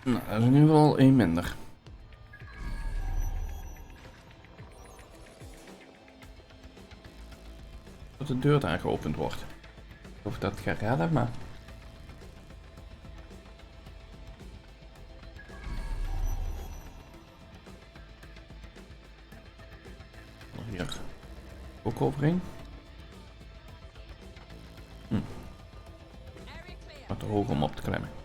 Nou, dat is in ieder geval één minder. Dat de deur daar geopend wordt. Of dat gaat redden, maar... Hier. Ook overheen. Wat te hoog om op te klimmen.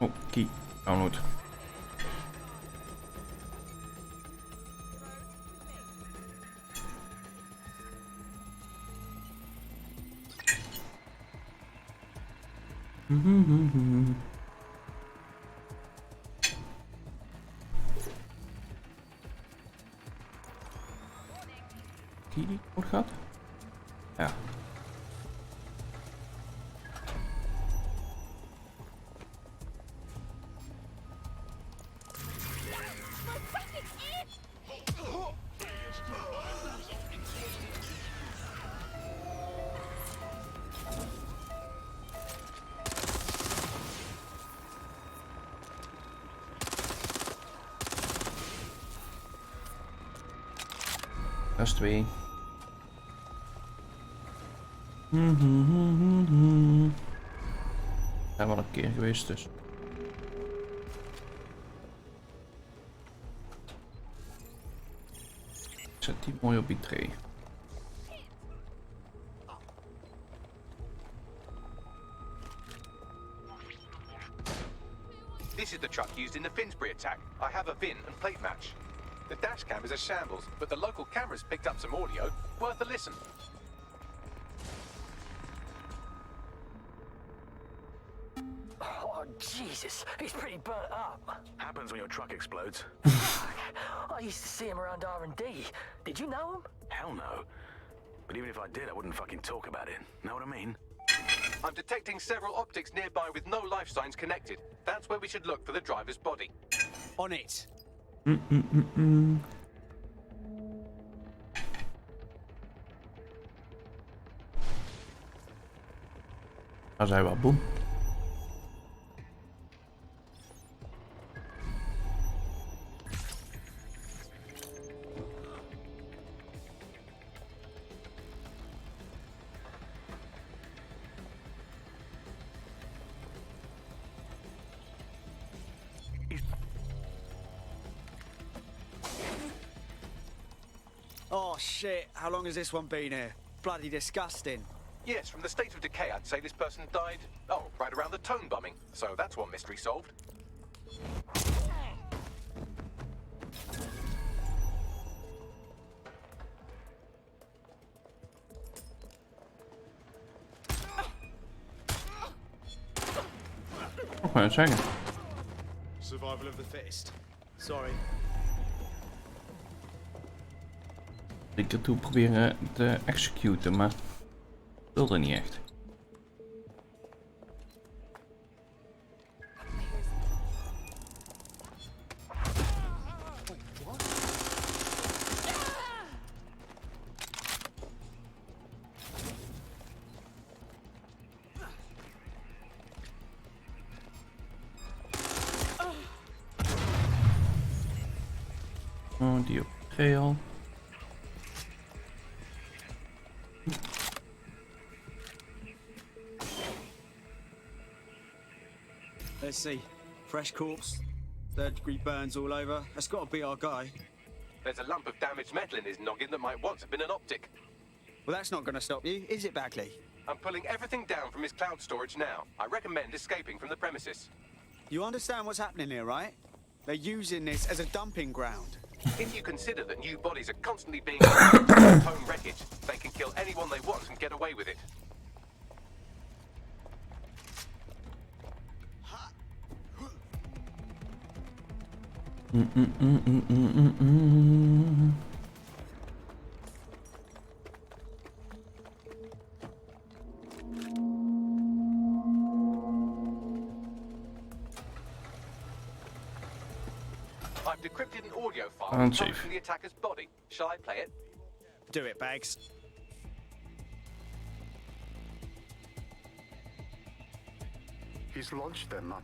Oh, key. Download. Key die goed gaat? Ja. Dat is 2. Ja, wel een keer geweest dus. Ik zet die mooi op die tray. This is the truck used in the Finsbury attack. I have a VIN and plate match. The dashcam is a shambles, but the local cameras picked up some audio. Worth a listen. Oh, Jesus, he's pretty burnt up. Happens when your truck explodes. I used to see him around R&D. Did you know him? Hell no. But even if I did, I wouldn't fucking talk about it. Know what I mean? I'm detecting several optics nearby with no life signs connected. That's where we should look for the driver's body. On it. Daar zijn we, boem. Oh shit, how long has this one been here? Bloody disgusting. Yes, from the state of decay, I'd say this person died, right around the tone bombing. So that's one mystery solved. Nog maar zeggen. Survival of the fittest. Sorry. Ik ertoe proberen te executen, maar wilde niet echt. Oh, die op geel. Let's see. Fresh corpse. 3rd-degree burns all over. That's got to be our guy. There's a lump of damaged metal in his noggin that might once have been an optic. Well, that's not going to stop you, is it, Bagley? I'm pulling everything down from his cloud storage now. I recommend escaping from the premises. You understand what's happening here, right? They're using this as a dumping ground. If you consider that new bodies are constantly being home wreckage, they can kill anyone they want and get away with it. I've decrypted an audio file And coming save. from the attacker's body. Shall I play it? Do it, Bags. He's launched them, Mum.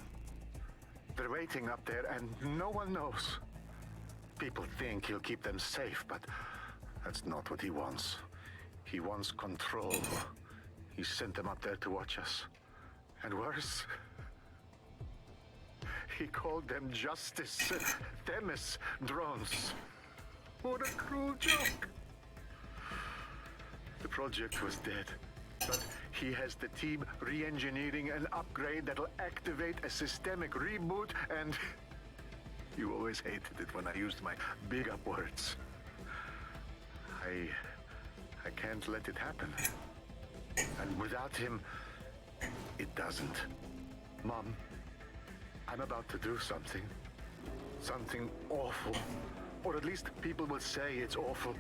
They're waiting up there and no one knows. People think he'll keep them safe, but that's not what he wants. He wants control. He sent them up there to watch us. And worse, he called them Justice Themis drones. What a cruel joke. The project was dead, but he has the team re-engineering an upgrade that'll activate a systemic reboot, and you always hated it when I used my big up words. I can't let it happen. And without him, it doesn't. Mom, I'm about to do something. Something awful. Or at least people will say it's awful.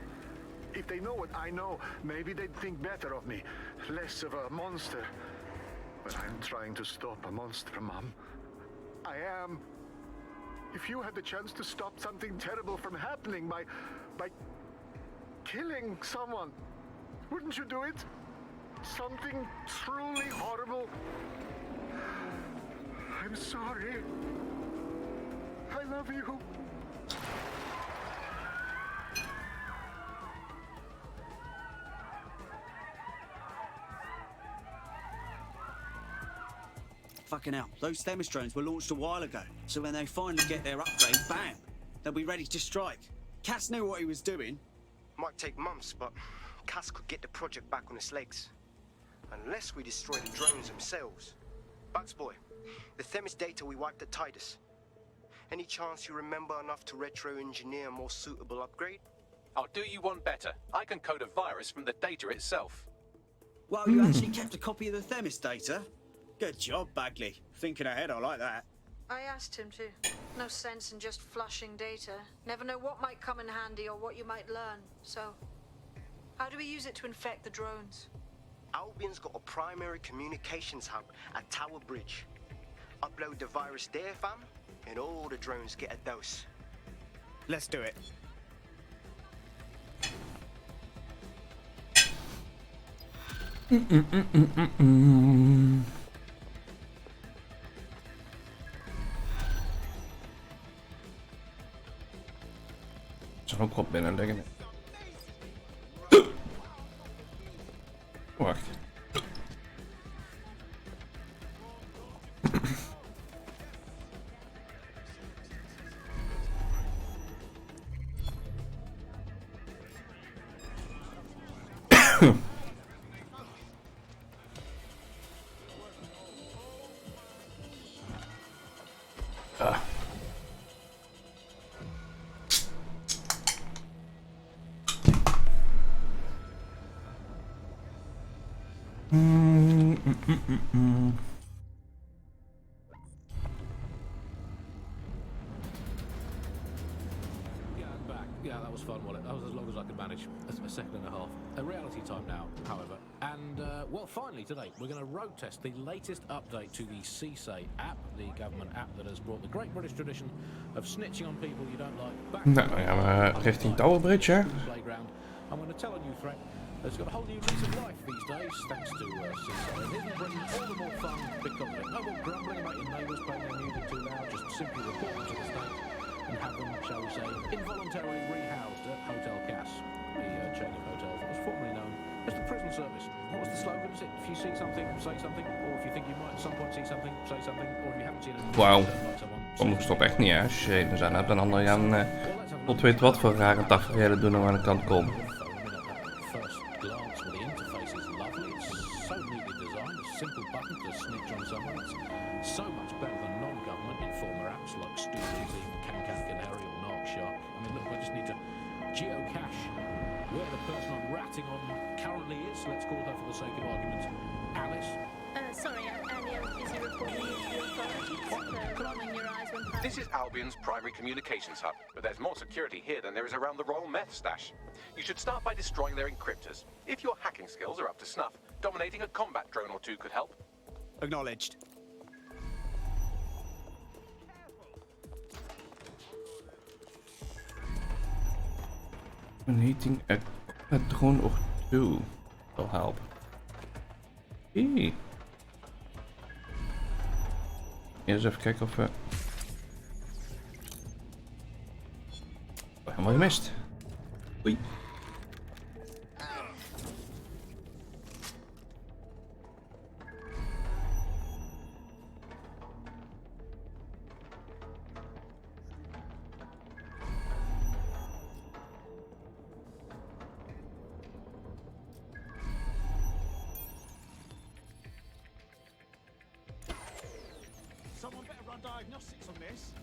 If they know what I know, maybe they'd think better of me. Less of a monster. But I'm trying to stop a monster, Mom. I am. If you had the chance to stop something terrible from happening by killing someone, wouldn't you do it? Something truly horrible. I'm sorry. I love you. Fucking hell, those Themis drones were launched a while ago. So when they finally get their upgrade, bam, they'll be ready to strike. Cass knew what he was doing. Might take months, but Cass could get the project back on its legs. Unless we destroy the drones themselves. Bugs boy, the Themis data we wiped at Titus. Any chance you remember enough to retro-engineer a more suitable upgrade? I'll do you one better. I can code a virus from the data itself. Well, you actually kept a copy of the Themis data? Good job, Bagley. Thinking ahead, I like that. I asked him to. No sense in just flushing data. Never know what might come in handy or what you might learn. So, how do we use it to infect the drones? Albion's got a primary communications hub at Tower Bridge. Upload the virus there, fam, and all the drones get a dose. Let's do it. Zal ook wel binnen liggen. Wacht. Yeah, that was fun, wasn't it? That was as long as I could manage. A second and a half. A reality time now, however. And, well, finally today, we're going to road test the latest update to the CSAY app, the government app that has brought the great British tradition of snitching on people you don't like back. Nou, dan gaan we richting Tower Bridge, hè? Playground. I'm going to tell a new threat that's got a whole new lease of life these days, thanks to CSAY. And it'll bring all the more fun because of it. No more grumbling about your neighbours playing their music too loud, just simply report them to the state and have them, shall we say, involuntarily rehoused at Hotel Cass, the chain of hotels that was formerly known as the prison service. What was the slogan? Is it, if you see something, say something, or if you think you might at some point see something, say something, or if you haven't seen anything, Wauw. don't like someone, Sommige stoppen echt niet, hè? Als je reden zijn hebt, en anderen gaan tot weet wat voor rare tafereelen doen om aan de kant komen. First glance, well, the interface is lovely. It's so neatly designed. A simple button to snitch on someone. It's so much better than non-government informer apps like Stupidity, Can Canary, or Narkshark. I mean, look, I just need to geocache where the person I'm ratting on currently is. Let's call her, for the sake of argument, Alice. Sorry, Annie, I was busy reporting you to the authorities. This is Albion's primary communications hub, but there's more security here than there is around the Royal Meth Stash. You should start by destroying their encryptors. If your hacking skills are up to snuff, dominating a combat drone or two could help. Acknowledged. Donating a combat drone or two will help. Hey. Eens even kijken of we... Oh, helemaal gemist. Oei. Someone better run diagnostics on this.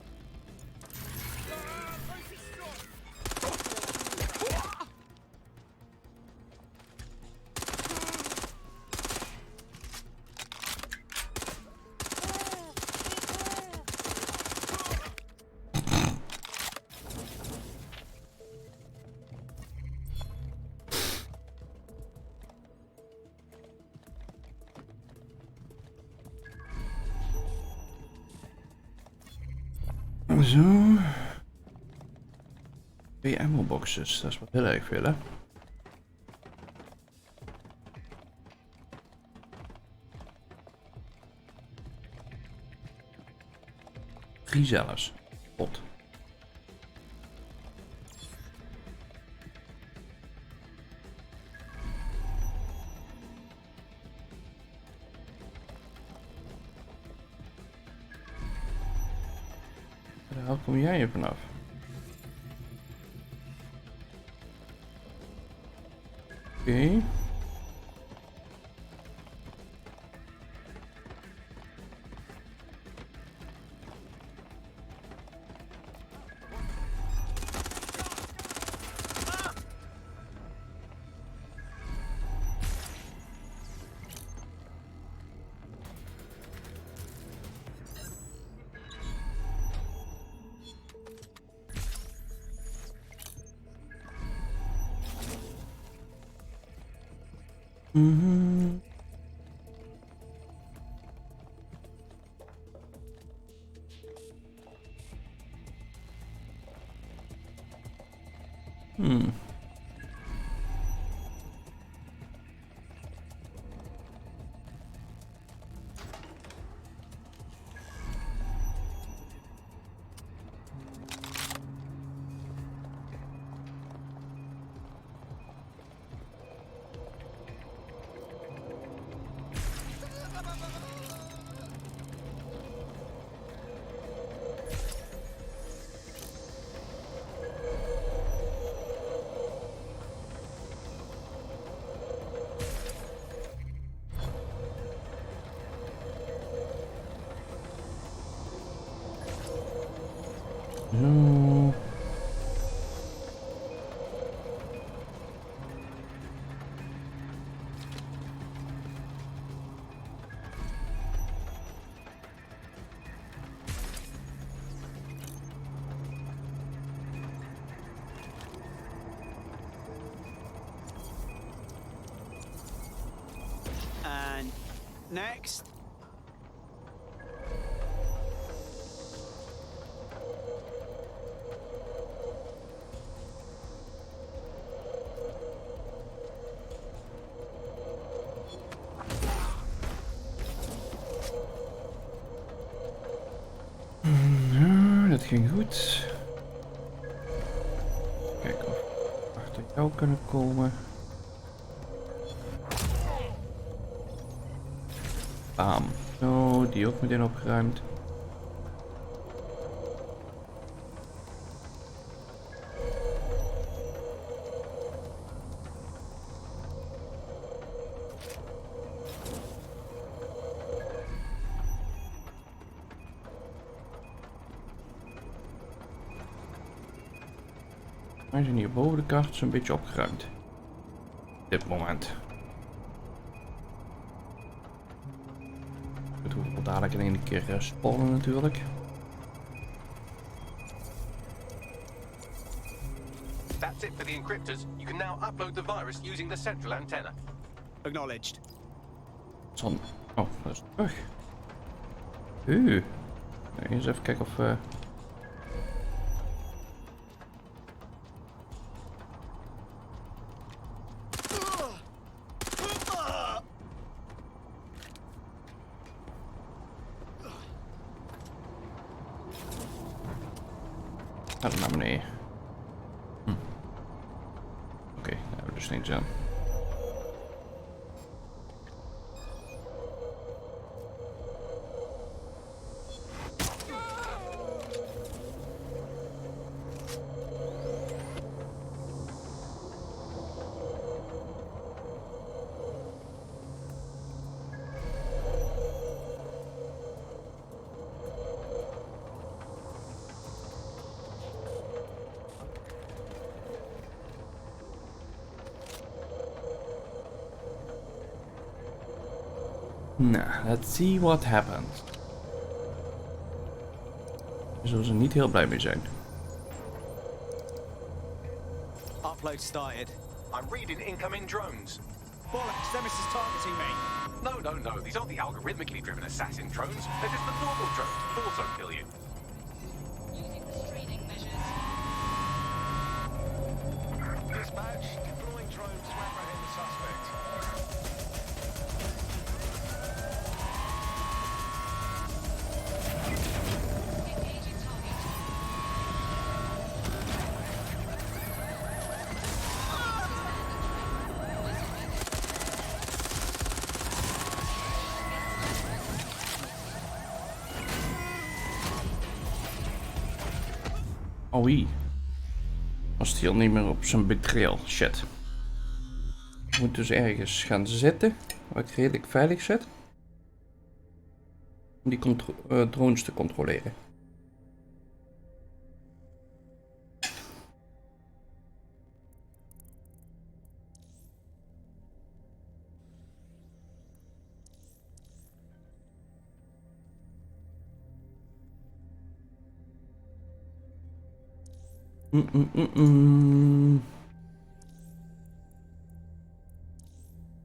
Zo. 2 ammo boxes, dat is wat heel erg veel, hè? Drie zelfs. Pot. Waar kom jij er vanaf? Oké. Mhm. Zo. And next. Ja, dat ging goed. Kijken of we achter jou kunnen komen. Bam. Zo, die ook meteen opgeruimd. Wij zijn hier boven de kast zo'n beetje opgeruimd. Op dit moment. het hoeft dadelijk in één keer spawnen natuurlijk. That's it for the encryptors. You can now upload the virus using the central antenna. Acknowledged. Zon. Oh, dat is terug. Eens even kijken of Gaat naar beneden. Oké, daar hebben we dus niks aan. Nou, let's see what happens. Daar zullen ze niet heel blij mee zijn. Upload started. I'm reading incoming drones. Bollocks, Themis is targeting me. No. These aren't the algorithmically driven assassin drones. They're just the normal drones that also kill you. Dispatch, deploying drones to apprehend the suspect. Oei. Was hij al niet meer op zijn betrail. Shit. Ik moet dus ergens gaan zitten waar ik redelijk veilig zit. Om die drones te controleren.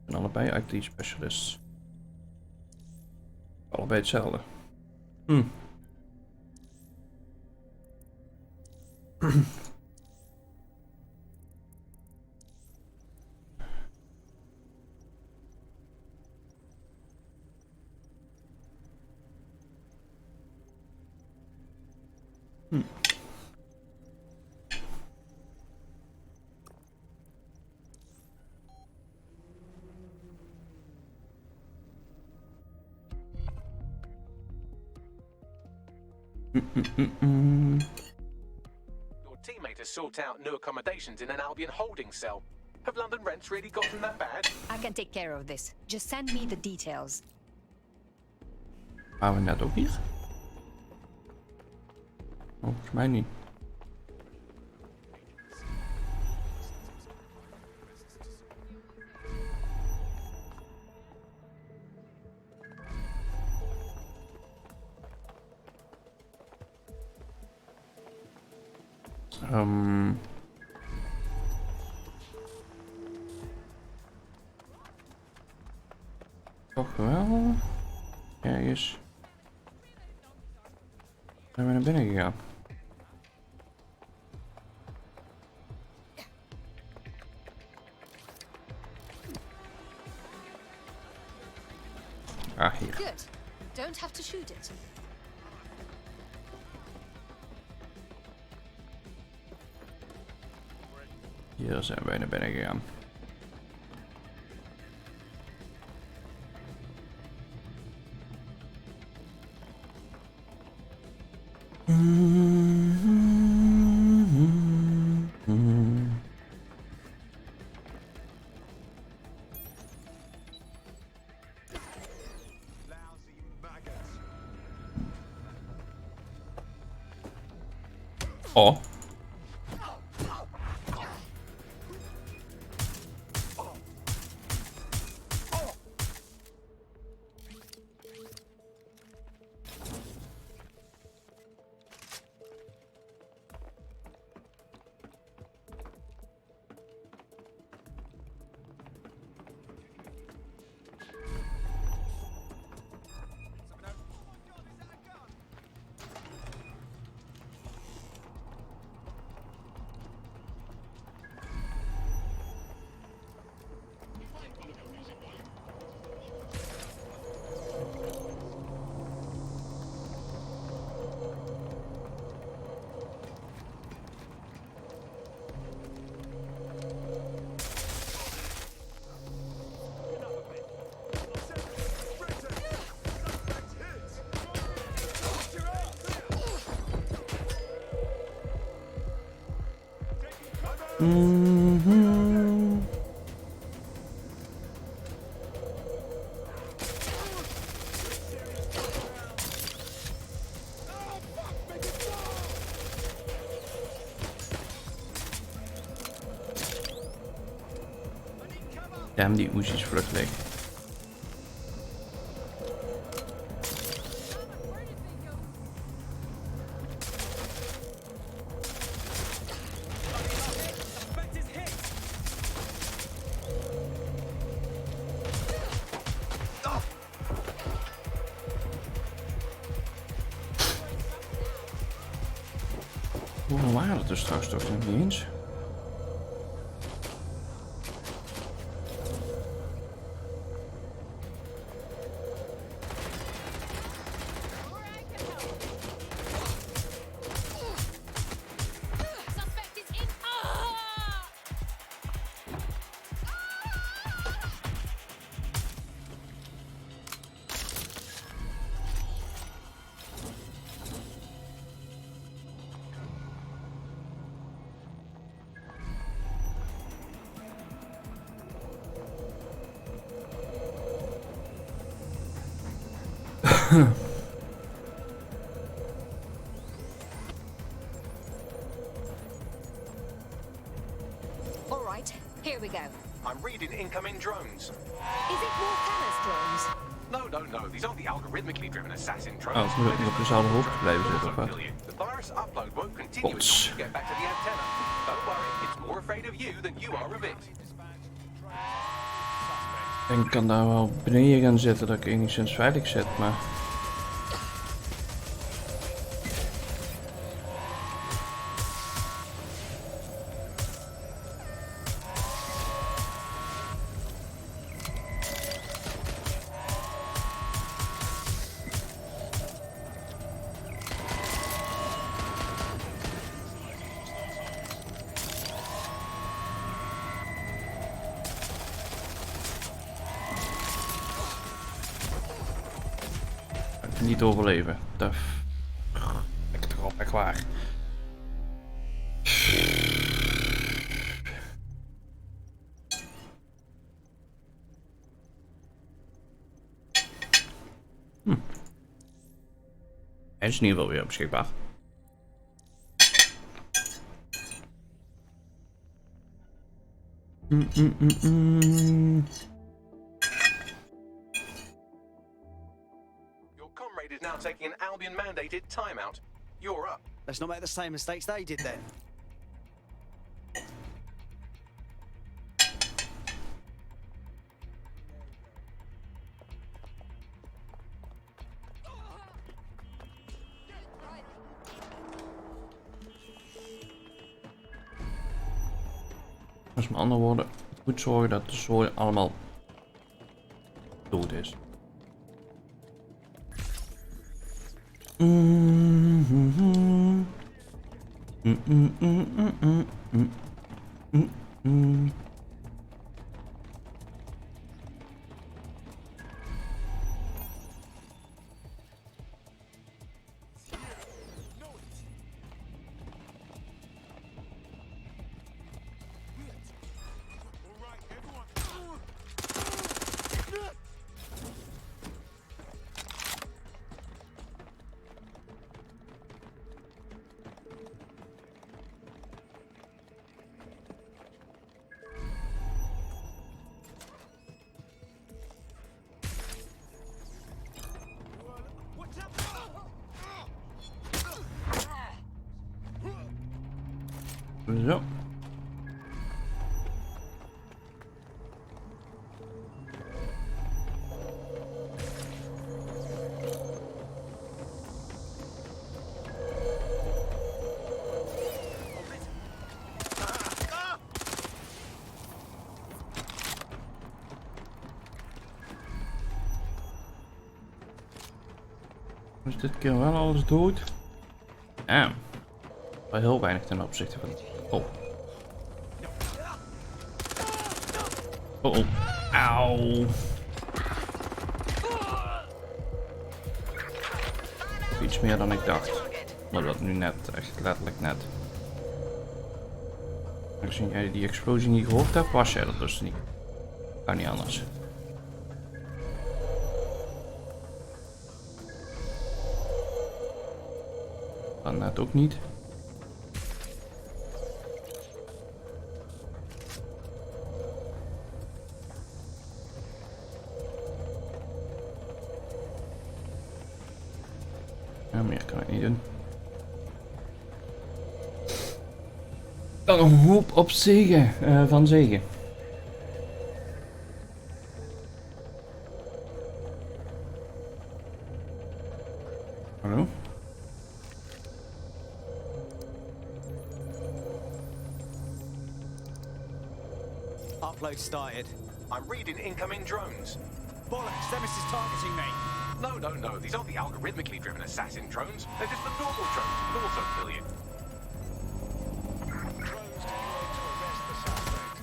En allebei IT specialists. Allebei hetzelfde. Your teammate has sought out new accommodations in an Albion holding cell. Have London rents really gotten that bad? I can take care of this. Just send me the details. Waren we net ook hier? Oh, volgens mij niet. Toch wel. Ergens. Zijn we naar binnen gegaan? Ah, hier. Good. Don't have to shoot it. Hier zijn wij naar binnen gegaan. Oh. Mhm. Damn, die Uzi is vlug leeg. Hoeveel waren het er straks toch nog niet eens? All right, here we go. I'm reading incoming drones. Is it Volcano's drones? No. These aren't the algorithmically driven assassin drones. Oh, het moet ook niet op dezelfde hoogte blijven zitten of wat? The virus upload won't continue Pots. until you get back to the antenna. Don't worry, it's more afraid of you than you are of it. En ik kan daar wel beneden gaan zitten dat ik enigszins veilig zit, maar... Niet overleven. Ik erop, echt waar. Hij is in ieder geval weer beschikbaar. Your comrade is now taking an Albion-mandated timeout. You're up. Let's not make the same mistakes they did then. Dus met andere woorden, het moet zorgen dat de zooi allemaal dood is. Zo. Is dit keer wel alles dood? Ja. Wel heel weinig ten opzichte van... Oh. Oh. Auw. Iets meer dan ik dacht. Maar dat nu net, echt letterlijk net. Aangezien jij die explosie niet gehoord hebt, was jij dat dus niet. Kan niet anders. Kan net ook niet. Ja, meer kan ik niet doen. Dan een hoop op zegen, van zegen. Hallo? Upload started. I'm reading incoming drones. Bollocks, Themis is targeting me. No. These aren't the algorithmically driven assassin drones. They're just the normal drones that can also kill you. Drones deployed to arrest the suspect.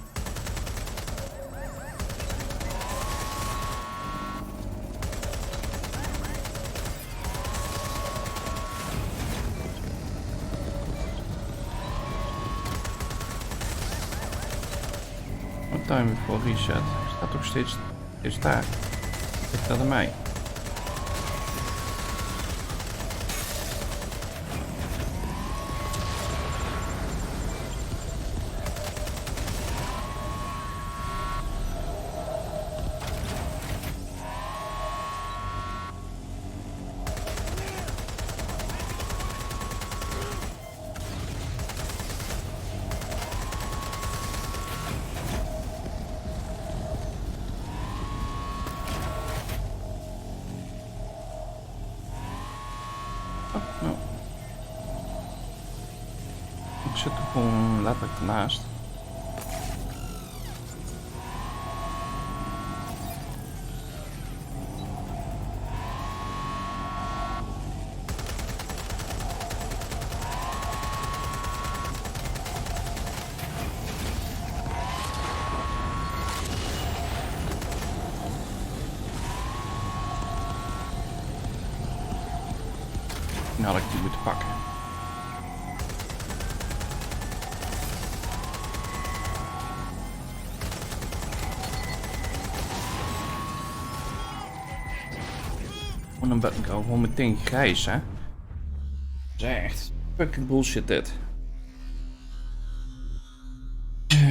Wat time voor reset? Staat toch steeds daar. Ligt dat aan mij? Nou. Ik zit er gewoon letterlijk naast. Nu had ik die moeten pakken. En dan ben ik al gewoon meteen grijs, hè? Dat is echt fucking bullshit dit.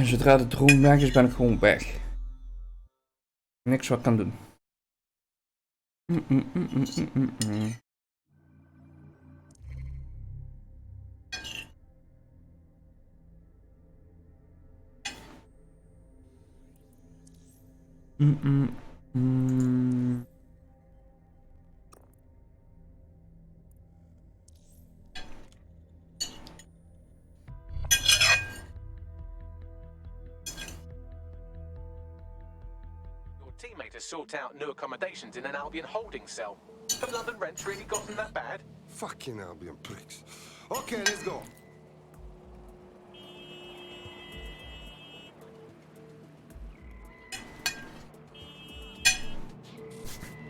Zodra de drone weg is, ben ik gewoon weg. Niks wat ik kan doen. Your teammate has sought out new accommodations in an Albion holding cell. Have London rents really gotten that bad? Fucking Albion pricks. Okay, let's go.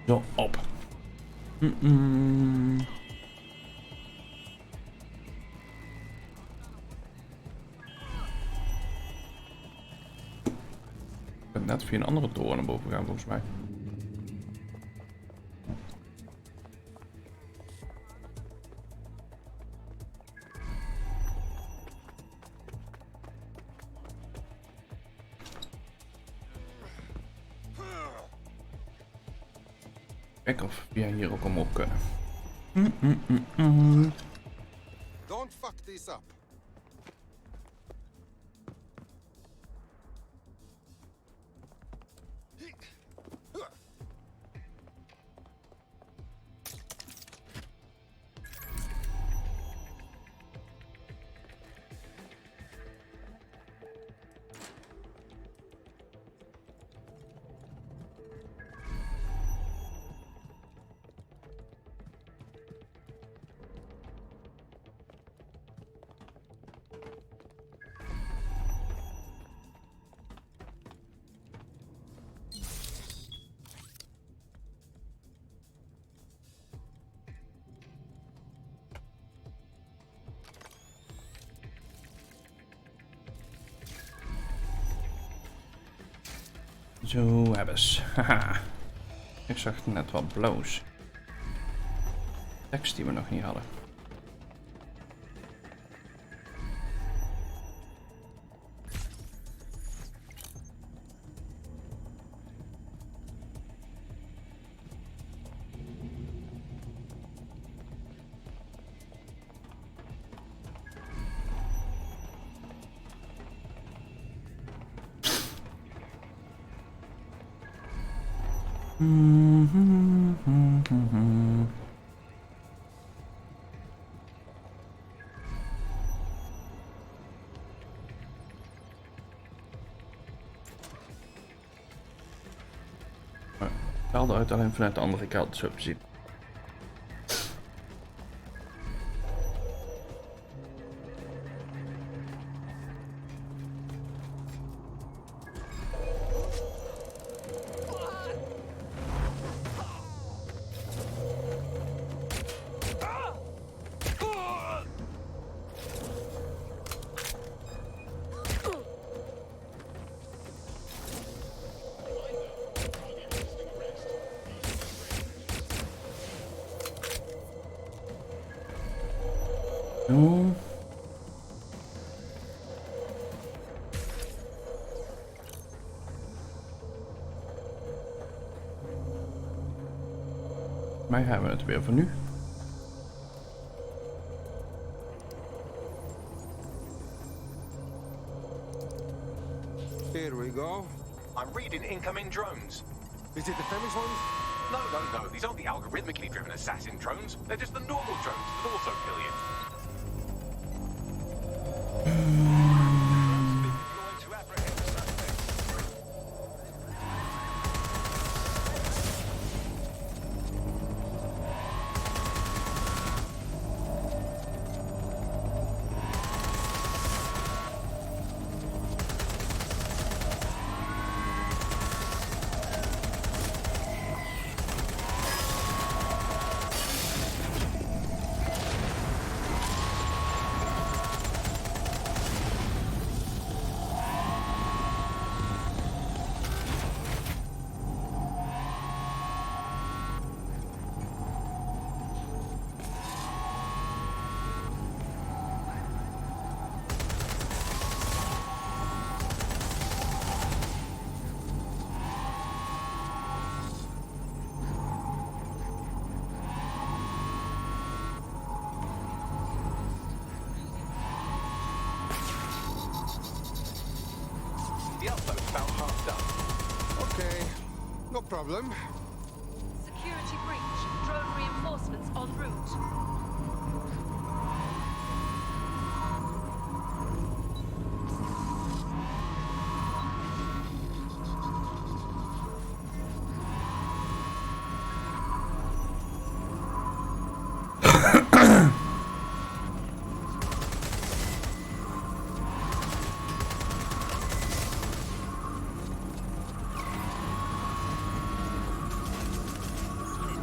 Zo, op. Ik ben net via een andere toren naar boven gaan, volgens mij. Kijk of we hier ook omhoog kunnen. Don't fuck this up. Zo hebben ze. Haha. Ik zag net wat blauws. Tekst die we nog niet hadden. Ik haalde uit alleen vanuit de andere kant, zo zien. Zo. Maar hebben we het weer voor nu. Here we go. I'm reading incoming drones. Is it the Flemish ones? No. These aren't the algorithmically driven assassin drones. They're just the normal drones that also kill you. The upload's about half done. Okay, no problem. Security breach. Drone reinforcements en route.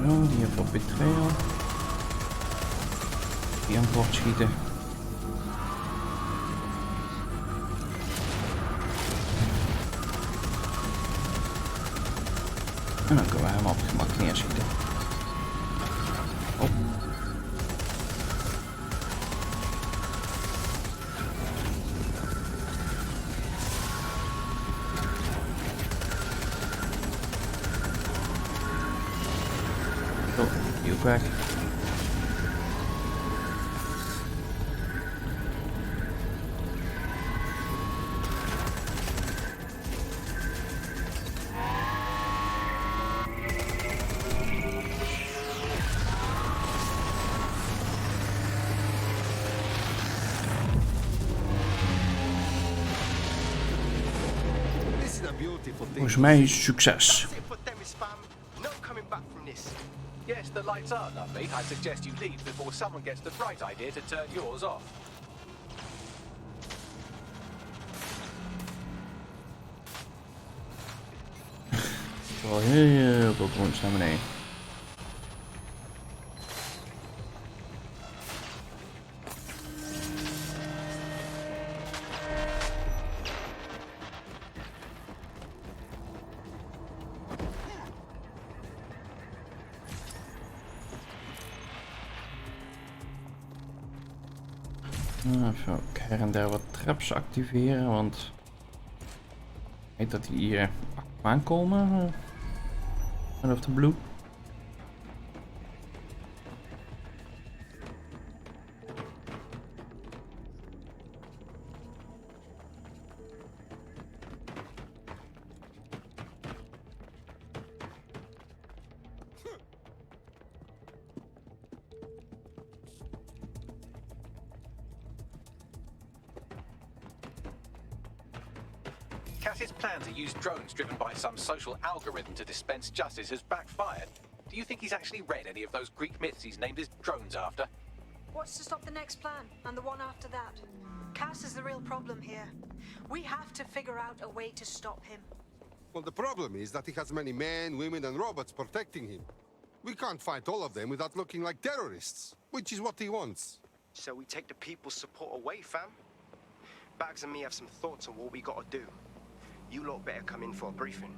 Zo, die heeft op betrayal. Die aan boord schieten. En dan kunnen we hem op het gemak neerschieten. Oh. Oh, die ook weg. This is a beautiful thing. Volgens mij succes. That's it for Themis, fam. No coming back from this. Yes, the lights are lovely. I suggest you leave before someone gets the bright idea to turn yours off. Wel heel veel grond naar beneden. Even ook her en der wat traps activeren, want ik weet dat die hier aankomen. Out of the blue. Cass's plan to use drones driven by some social algorithm to dispense justice has backfired. Do you think he's actually read any of those Greek myths he's named his drones after? What's to stop the next plan and the one after that? Cass is the real problem here. We have to figure out a way to stop him. Well, the problem is that he has many men, women, and robots protecting him. We can't fight all of them without looking like terrorists, which is what he wants. So we take the people's support away, fam? Bags and me have some thoughts on what we gotta do. You lot better come in for a briefing.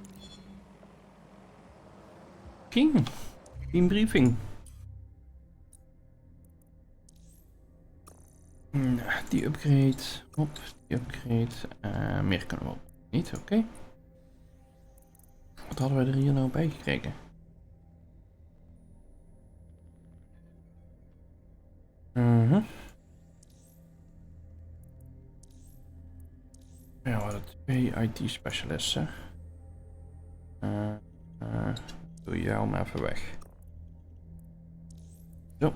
King. Team briefing. Die upgrade. Hop, die upgrade. Meer kunnen we op. Niet, oké. Wat hadden we er hier nou bij gekregen? Ja, we hadden 2 IT-specialisten. Doe jou maar even weg. Zo.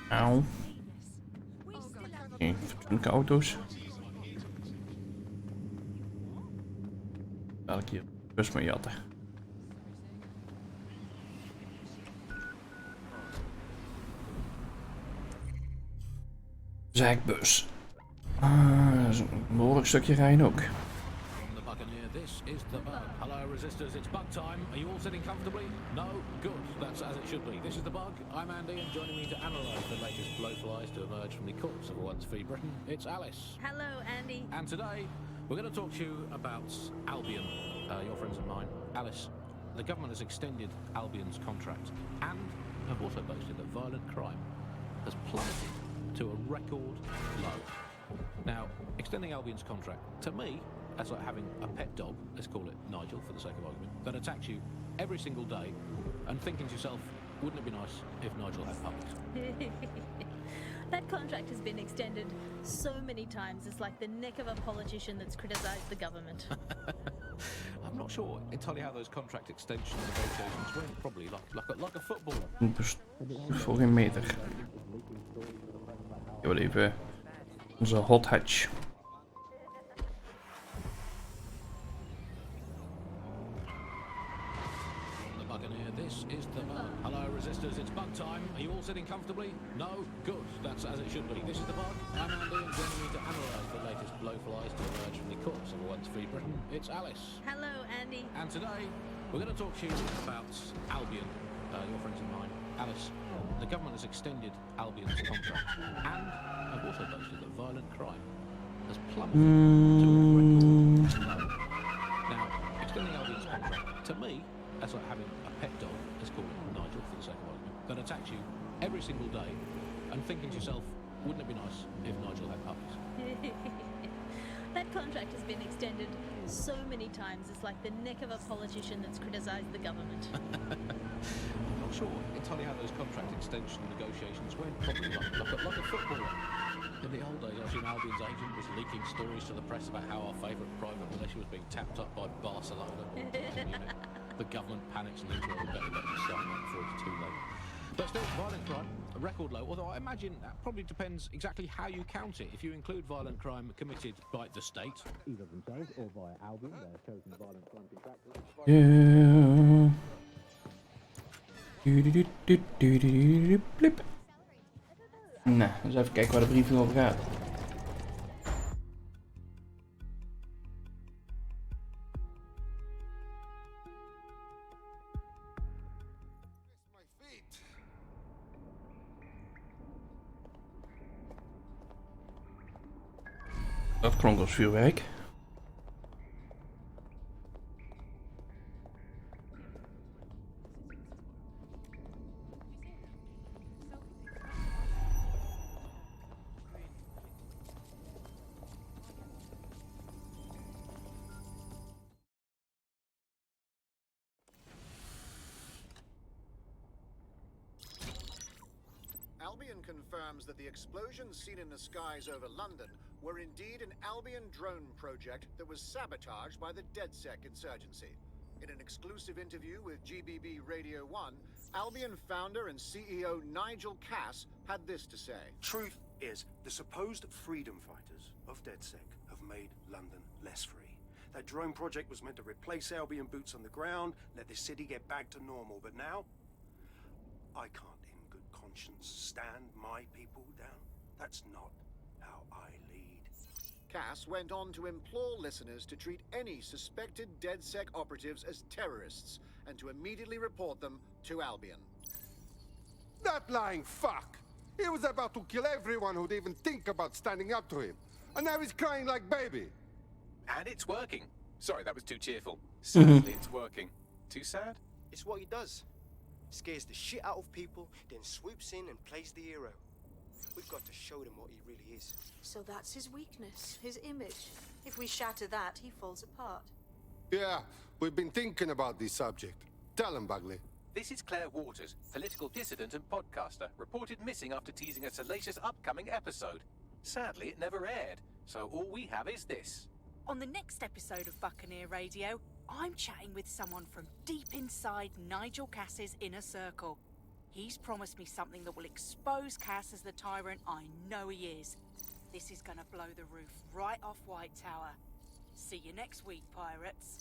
Auw. Oké, fatsoenlijke auto's. Laat ik hier bus mee jatten. Zijkbus. Dat is een behoorlijk stukje rijden ook. The Buccaneer, this is the bug. Hello, resistors, it's bug time. Are you all sitting comfortably? No? Good. That's as it should be. This is the bug. I'm Andy, and joining me to analyse the latest blowflies to emerge from the courts of a once free Britain, it's Alice. Hello, Andy. And today, we're going to talk to you about Albion, your friends and mine. Alice, the government has extended Albion's contract and have also boasted that violent crime has plummeted to a record low. Now, extending Albion's contract, to me, that's like having a pet dog, let's call it Nigel for the sake of argument, that attacks you every single day and thinking to yourself, wouldn't it be nice if Nigel had puppies? That contract has been extended so many times, it's like the neck of a politician that's criticised the government. I'm not sure entirely how those contract extension negotiations went, probably like a footballer. Voor geen meter. Ik wil even onze hot hatch. This is the bug. Hello, resistors, it's bug time. Are you all sitting comfortably? No? Good. That's as it should be. This is the bug. I'm Andy, and joining me to analyse the latest blowflies to emerge from the courts of a once free Britain, it's Alice. Hello, Andy. And today, we're going to talk to you about Albion, your friends and mine. Alice, the government has extended Albion's contract and have also boasted that violent crime has plummeted to a record low. Now, extending Albion's contract, to me, that's like having a pet dog, let's call it Nigel for the sake of argument, that attacks you every single day and thinking to yourself, wouldn't it be nice if Nigel had puppies? That contract has been extended so many times, it's like the neck of a politician that's criticised the government. I'm not sure entirely how those contract extension negotiations went, probably like a footballer. In the old days, I assume Albion's agent was leaking stories to the press about how our favourite private militia was being tapped up by Barcelona. The government panics and thinks, well, we better let you sign that before it's too late. But still, violent crime, a record low, although I imagine that probably depends exactly how you count it. If you include violent crime committed by the state, either themselves or via Albion, their chosen violent crime contractor. Yeah. Blip. Nou, eens even kijken waar de briefing over gaat. Dat klonk als vuurwerk. Albion confirms that the explosions seen in the skies over London were indeed an Albion drone project that was sabotaged by the DedSec insurgency. In an exclusive interview with GBB Radio 1, Albion founder and CEO Nigel Cass had this to say. Truth is, the supposed freedom fighters of DedSec have made London less free. That drone project was meant to replace Albion boots on the ground, let the city get back to normal, but now I can't in good conscience stand my people down. That's not how I lead. Cass went on to implore listeners to treat any suspected DedSec operatives as terrorists and to immediately report them to Albion. That lying fuck! He was about to kill everyone who'd even think about standing up to him. And now he's crying like baby. And it's working. Sorry, that was too cheerful. Sadly, it's working. Too sad? It's what he does. Scares the shit out of people, then swoops in and plays the hero. We've got to show them what he really is. So that's his weakness, his image. If we shatter that, he falls apart. Yeah, we've been thinking about this subject. Tell him, Bagley. This is Claire Waters, political dissident and podcaster, reported missing after teasing a salacious upcoming episode. Sadly, it never aired, so all we have is this. On the next episode of Buccaneer Radio, I'm chatting with someone from deep inside Nigel Cass's inner circle. He's promised me something that will expose Cass as the tyrant I know he is. This is gonna blow the roof right off White Tower. See you next week, pirates.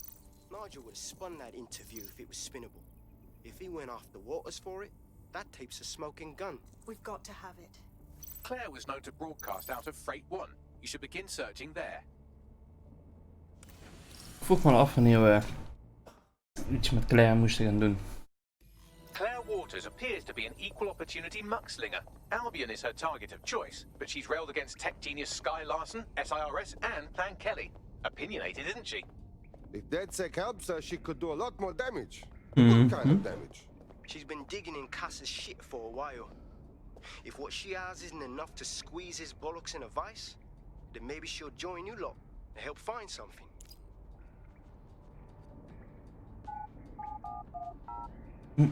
Nigel would have spun that interview if it was spinnable. If he went after Waters for it, that tape's a smoking gun. We've got to have it. Claire was known to broadcast out of Freight 1. You should begin searching there. Ik vroeg me af wanneer we iets met Claire moesten gaan doen. Claire Waters appears to be an equal opportunity muckslinger. Albion is her target of choice, but she's railed against tech genius Sky Larson, SIRS, and Plan Kelly. Opinionated, isn't she? If DedSec helps her, she could do a lot more damage. What kind of damage? She's been digging in Cass's shit for a while. If what she has isn't enough to squeeze his bollocks in a vice, then maybe she'll join you lot and help find something. I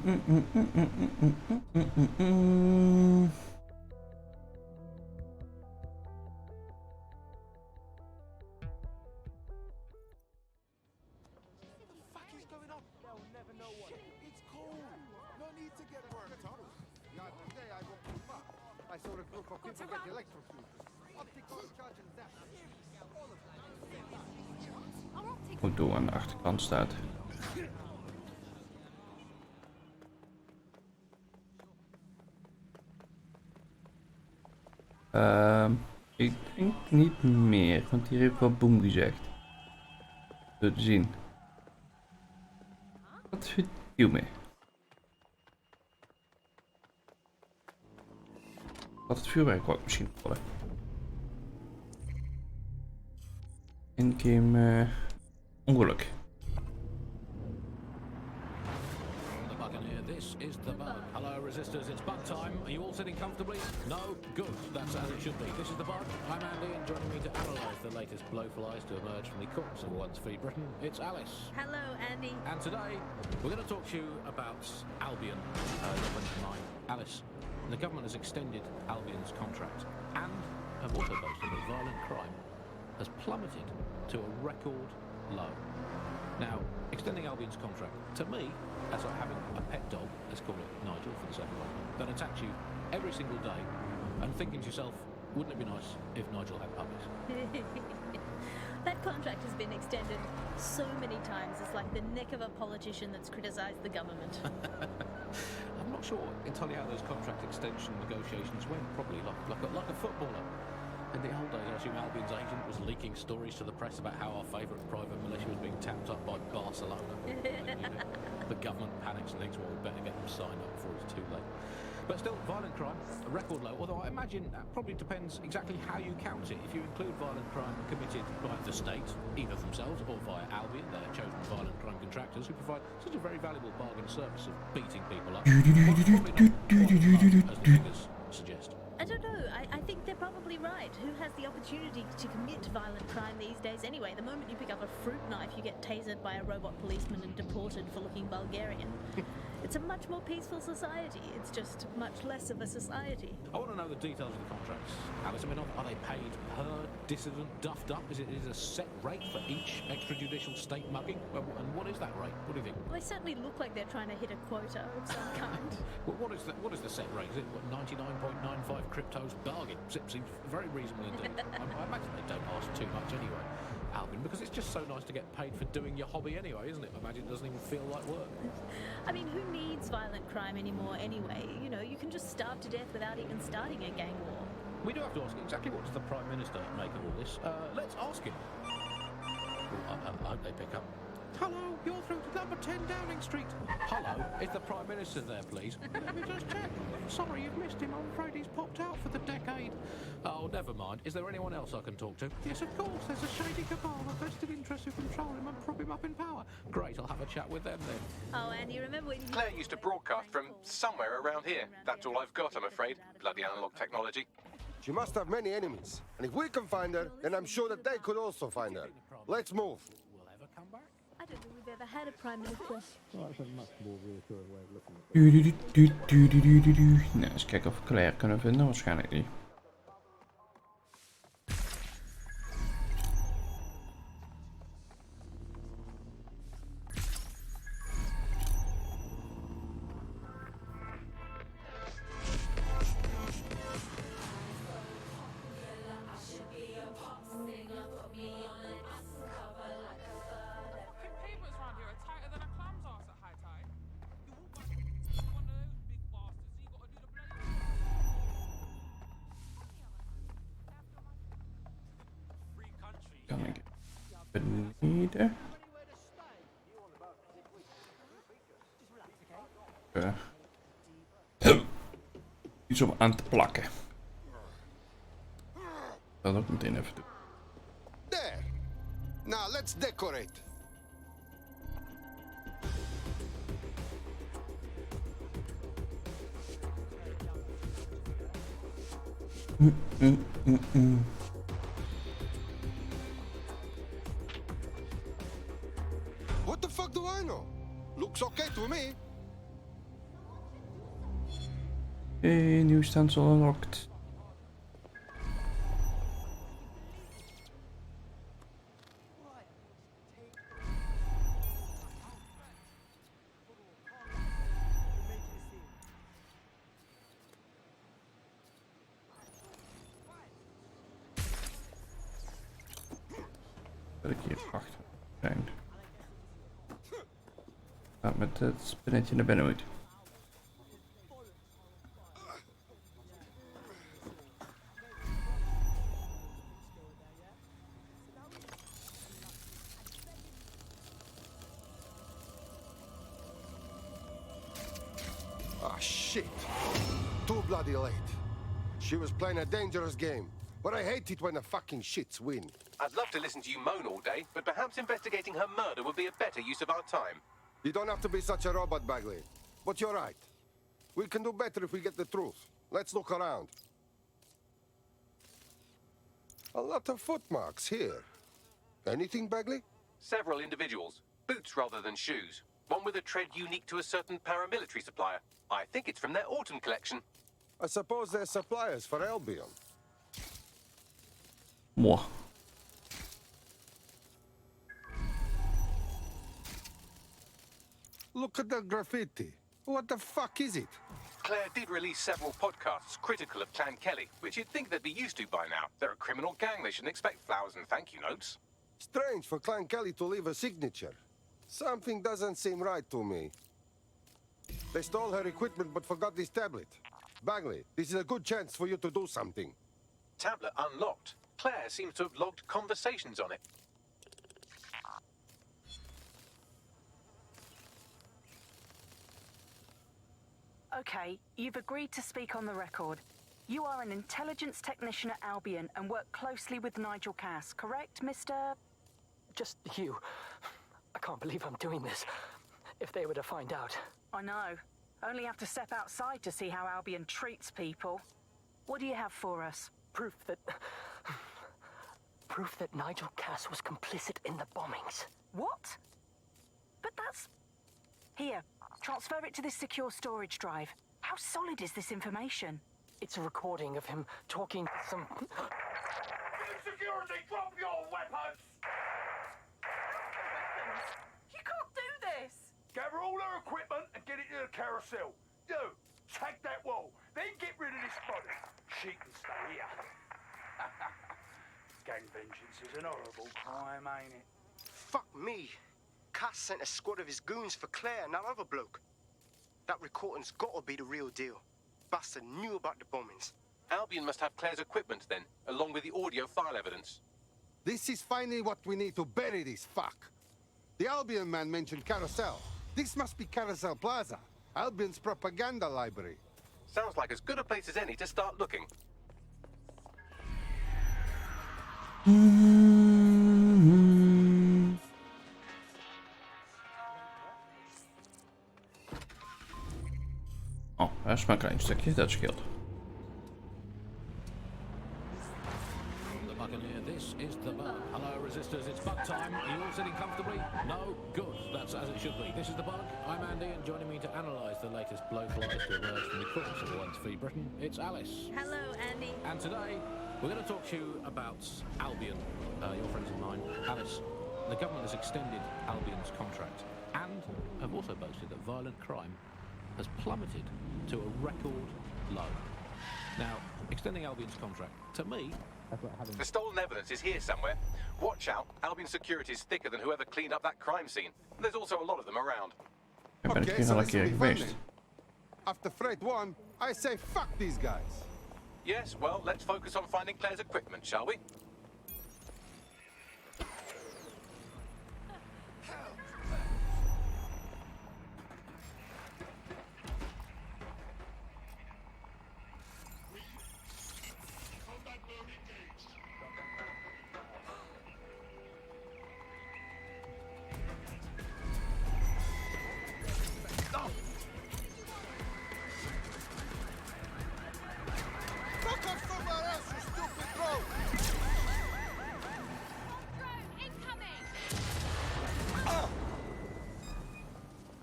saw a group of people get electrocuted. Optical charge and zap. All of them. Hoe door aan de achterkant staat. Ik denk niet meer, want hier heeft wel boem gezegd. Zo te zien. Wat viel me? Dat het vuurwerk wordt misschien vallen. In-game ongeluk. The Buccaneer, this is the bug. Hello, resistors, it's bug time. Are you all sitting comfortably? No? Good. That's as it should be. This is the bug. I'm Andy, and joining me to analyse the latest blowflies to emerge from the corpse of once free Britain, it's Alice. Hello, Andy. And today, we're going to talk to you about Albion, 29. Alice, the government has extended Albion's contract and have also boasted that violent crime has plummeted to a record low. Now, extending Albion's contract, to me, as like having a pet dog, let's call it Nigel for the sake of argument, that attacks you every single day and thinking to yourself, wouldn't it be nice if Nigel had puppies? That contract has been extended so many times, it's like the neck of a politician that's criticised the government. I'm not sure entirely how those contract extension negotiations went, probably like a footballer. In the old days, I assume Albion's agent was leaking stories to the press about how our favourite private militia was being tapped up by Barcelona. The government panics and thinks, well, we better get them signed up before it's too late. But still, violent crime, a record low, although I imagine that probably depends exactly how you count it. If you include violent crime committed by the state, either themselves or via Albion, their chosen violent crime contractors, who provide such a very valuable bargain service of beating people up, well, probably not quite as the figures suggest. I don't know. I think they're probably right. Who has the opportunity to commit violent crime these days anyway? The moment you pick up a fruit knife, you get tasered by a robot policeman and deported for looking Bulgarian. It's a much more peaceful society. It's just much less of a society. I want to know the details of the contracts. Alice, I mean, are they paid per dissident duffed up? Is it a set rate for each extrajudicial state mugging? And what is that rate? What do you think? Well, they certainly look like they're trying to hit a quota of some kind. Well, what is the set rate? Is it 99.95 cryptos bargain? Seems very reasonable indeed. I imagine they don't ask too much anyway, Alvin, because it's just so nice to get paid for doing your hobby anyway, isn't it? I imagine it doesn't even feel like work. I mean, who needs violent crime anymore anyway? You know, you can just starve to death without even starting a gang war. We do have to ask exactly what does the Prime Minister make of all this. Let's ask him. I hope they pick up. Hello, you're through to number 10 Downing Street. Hello, is the Prime Minister there, please? Let me just check. Sorry, you've missed him. I'm afraid he's popped out for the decade. Oh, never mind. Is there anyone else I can talk to? Yes, of course. There's a shady cabal of vested interests who control him and prop him up in power. Great, I'll have a chat with them then. Oh, and you remember when Claire used to broadcast from somewhere around here. That's all I've got, I'm afraid. Bloody analog technology. She must have many enemies. And if we can find her, then I'm sure that they could also find her. Let's move. Will ever come back? I don't think we've ever had a prime minister. Well, that's a much more reassuring way of looking at it. Nou, eens kijken of we Claire kunnen vinden. Waarschijnlijk niet. Kan ik beneden? Iets om aan te plakken. Dat ook meteen even doen. There. Now let's decorate. What the fuck do I know? Looks okay to me. Okay, nieuw stelsel unlocked. Dat ik hier achter zijn. Gaat met het spinnetje naar binnen moet. Ah, shit. Too bloody late. She was playing a dangerous game. But I hate it when the fucking shits win. I'd love to listen to you moan all day, but perhaps investigating her murder would be a better use of our time. You don't have to be such a robot, Bagley. But you're right. We can do better if we get the truth. Let's look around. A lot of footmarks here. Anything, Bagley? Several individuals. Boots rather than shoes. One with a tread unique to a certain paramilitary supplier. I think it's from their autumn collection. I suppose they're suppliers for Albion. Mwah. Look at the graffiti. What the fuck is it? Claire did release several podcasts critical of Clan Kelly, which you'd think they'd be used to by now. They're a criminal gang. They shouldn't expect flowers and thank you notes. Strange for Clan Kelly to leave a signature. Something doesn't seem right to me. They stole her equipment but forgot this tablet. Bagley, this is a good chance for you to do something. Tablet unlocked. Claire seems to have logged conversations on it. Okay, you've agreed to speak on the record. You are an intelligence technician at Albion and work closely with Nigel Cass, correct, Mr...? Just you. I can't believe I'm doing this. If they were to find out. I know. Only have to step outside to see how Albion treats people. What do you have for us? Proof that Nigel Cass was complicit in the bombings. What? But that's... Here, transfer it to this secure storage drive. How solid is this information? It's a recording of him talking to some... Security, drop your weapons! You can't do this! Gather all her equipment and get it to the carousel. You, tag that wall, then get rid of this body. She can stay here. Gang vengeance is an horrible crime, ain't it? Fuck me. Cass sent a squad of his goons for Claire and that other bloke. That recording's gotta be the real deal. Bastard knew about the bombings. Albion must have Claire's equipment then, along with the audio file evidence. This is finally what we need to bury this fuck. The Albion man mentioned Carousel. This must be Carousel Plaza, Albion's propaganda library. Sounds like as good a place as any to start looking. O, aż ma klein stukje, dat scheelt. The Buccaneer, this is the bar. Hello, resistors, it's bug time. Are you all sitting comfortably? No? Good. That's as it should be. This is the bug. I'm Andy, and joining me to analyse the latest blowflies to emerge from the courts of once free Britain, it's Alice. Hello, Andy. And today, we're going to talk to you about Albion, your friends of mine. Alice, the government has extended Albion's contract and have also boasted that violent crime has plummeted to a record low. Now, extending Albion's contract, to me, that's like having... The stolen evidence is here somewhere. Watch out, Albion security is thicker than whoever cleaned up that crime scene. There's also a lot of them around. Okay, so this will be fun then. After Freight 1, I say fuck these guys. Yes, well, let's focus on finding Claire's equipment, shall we?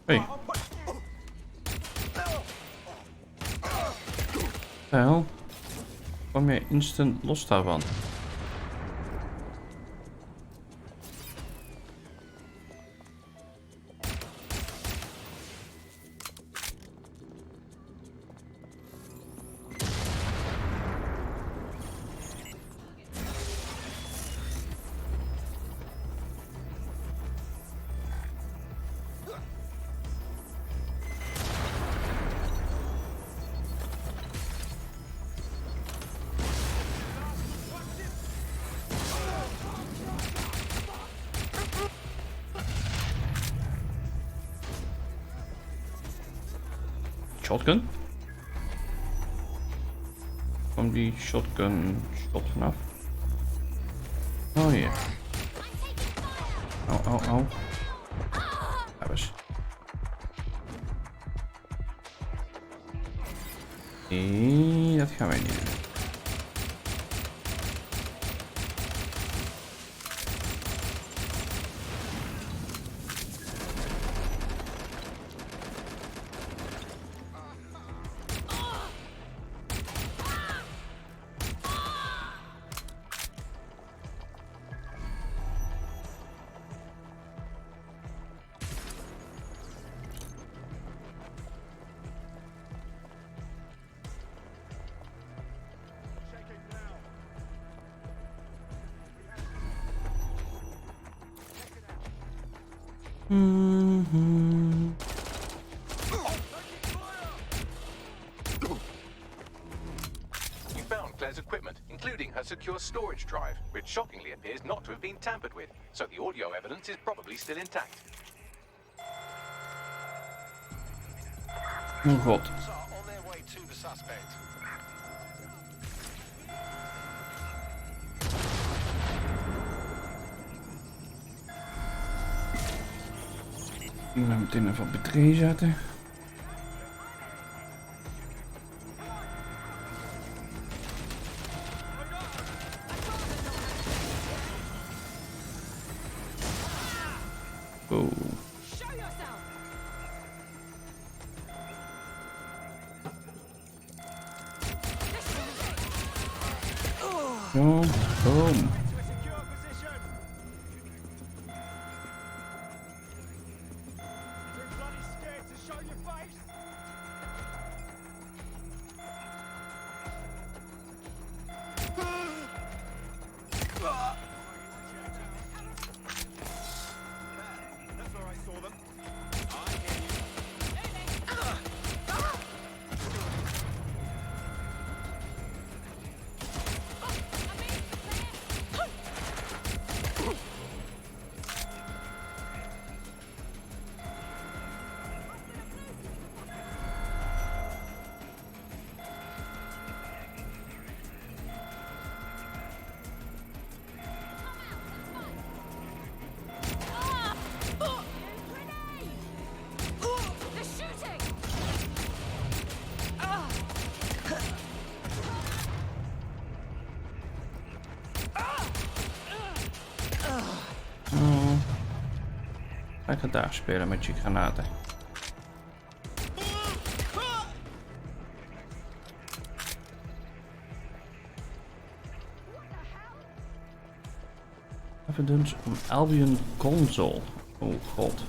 Hey. De hel? Kwam jij instant los daarvan? Shotgun? Kwam die shotgun shot vanaf? Oh ja. Au, au, au. Daar was. Nee, dat gaan wij niet doen. You found Claire's equipment, including her secure storage drive, which shockingly appears not to have been tampered with, so the audio evidence is probably still intact. Oh god. suspect. Ik ga meteen even op batterij zetten. Oh. Zo, boom. Ik ga daar spelen met je granaten. Evidence on Albion console. Oh god.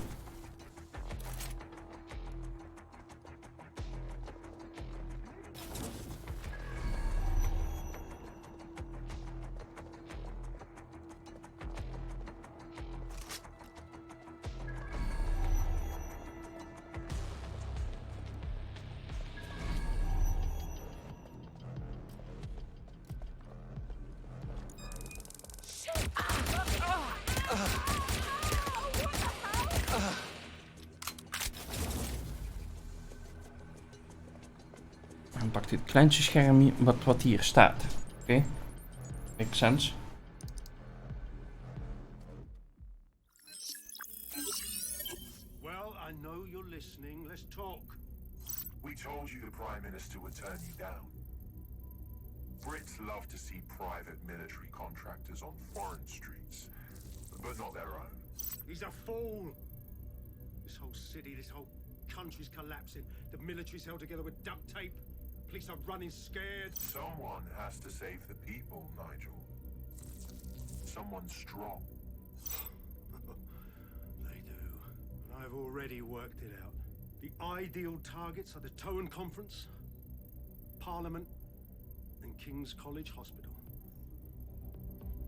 Dan pak dit kleinste schermje wat hier staat. Oké, makes sense. Well, I know you're listening. Let's talk. We told you the Prime Minister would turn you down. Brits love to see private military contractors on foreign streets, but not their own. He's a fool. This whole city, this whole country's collapsing. The military's held together with duct tape. Police are running scared. Someone has to save the people, Nigel. Someone strong. They do. And I've already worked it out. The ideal targets are the Towan Conference, Parliament, and King's College Hospital.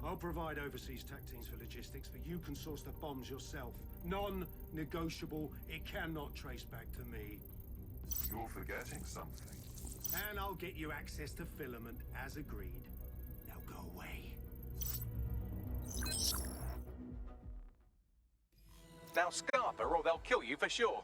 I'll provide overseas tac teams for logistics, but you can source the bombs yourself. Non-negotiable. It cannot trace back to me. You're forgetting something. And I'll get you access to filament, as agreed. Now go away. Now scarper or they'll kill you for sure.